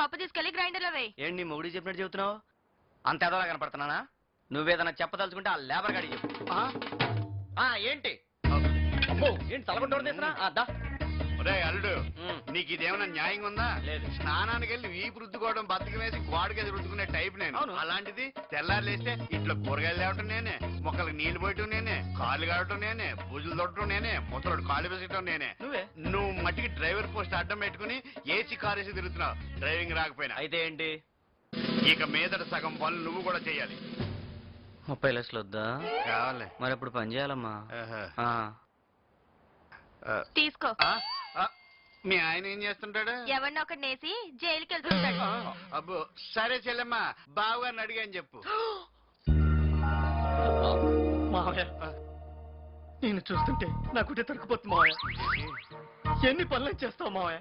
పప్పు తీసుకెళ్లి గ్రైండర్ లో వేయి. ఏంటి నీ మొగుడి చెప్పినట్టు చెబుతున్నావు? అంత ఎదవలా కనపడుతున్నానా? నువ్వేదన్నా చెప్పదలుచుకుంటే ఆ లేబర్ గాడికి చెప్పు. ఏంటి అమ్మో, ఏంటి తలగొట్టడం తీసినా? అల్లుడు, నీకు ఇదేమన్నా న్యాయంగా ఉందా? లేదు. స్నానానికి వెళ్ళి వీపు రుద్దుకోవడం, బతికి వేసి గోడకి రుద్దుకునే టైప్ నేను. అవును. అలాంటిది తెల్లారులేస్తే ఇంట్లో కూరగాయలు తేవటం నేనే, మొక్కలకు నీళ్లు పోయటం నేనే, కాళ్ళు కావటం నేనే, పూజలు తొట్టడం నేనే, ముసలోడు కాళ్ళు వేసటం నేనే. నువ్వు మట్టికి డ్రైవర్ పోస్ట్ అడ్డం పెట్టుకుని ఏసీ కారు వేసి తిరుగుతున్నావు, డ్రైవింగ్ రాకపోయినా. అయితే ఏంటి? ఇక మీదట సగం పనులు నువ్వు కూడా చెయ్యాలి. 30 లక్షలు వద్దా? కావాలి. మరి ఎప్పుడు పని చేయాలమ్మా? తీసుకో. మీ ఆయన ఏం చేస్తుంటాడు? ఎవరిని ఒకటి నేసి జైలుకి వెళ్తుంటాడు. అబ్బో, సరే చెల్లెమ్మా, బావగారిని అడిగాని చెప్పు. మావయ్య, నేను చూస్తుంటే నా గుడ్డ తొరికిపోతుంది మావయ్య. ఎన్ని పనులు చేస్తావు మావయ్య?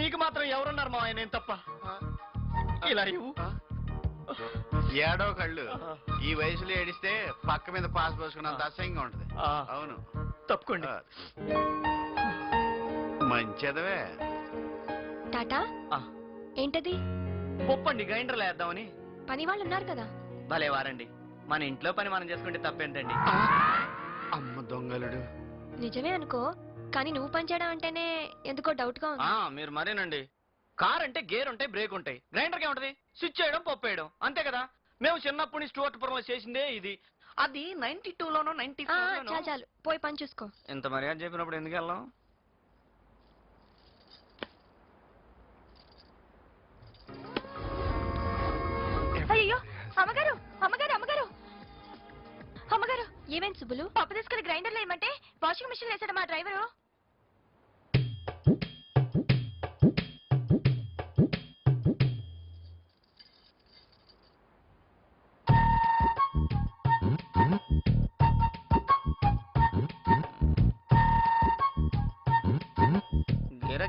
నీకు మాత్రం ఎవరున్నారు మావయ్య నేను తప్ప? ఇలా ఇవ్వు. ఏడో కళ్ళు ఈ వయసులో ఏడిస్తే పక్క మీద పాస్ పోసుకున్నంత అసహ్యంగా ఉంటది. అవును, తప్పుకోండి. మంచిదవే. టాటా, ఏంటది? పప్పండి, గ్రైండర్లో వేద్దామని. పని వాళ్ళు ఉన్నారు కదా. భలే వారండి, మన ఇంట్లో పని మనం చేసుకుంటే తప్పేంటండి? అమ్మ దొంగలుడు. నిజమే అనుకో, కానీ నువ్వు పని చేయడం అంటేనే ఎందుకో డౌట్ గా ఉంది. మీరు మరేనండి. కార్ అంటే గేర్ ఉంటాయి, బ్రేక్ ఉంటాయి. గ్రైండర్కి ఏముంటది? స్విచ్ చేయడం, పప్పు వేయడం, అంతే కదా. మేము చిన్నప్పటి నుంచి స్టూవర్ట్పురంలో చేసిందే ఇది. అది 92లోనో 94లోనో. చాలు, పోయి పని చూసుకో. ఇంత మర్యాద చెప్పినప్పుడు ఎందుకు వెళ్ళాం? అయ్యో, అమ్మగారు అమ్మగారు అమ్మగారు అమ్మగారు. ఏమేం సుబ్బులు? పప్పు తీసుకెళ్లి గ్రైండర్ లో ఏమంటే వాషింగ్ మిషన్ వేసాడు మా డ్రైవరు.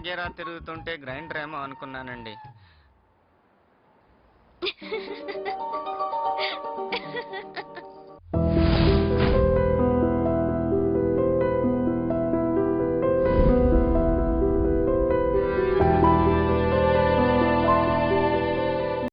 గిరా తిరుగుతుంటే గ్రైండర్ ఏమో అనుకున్నానండి.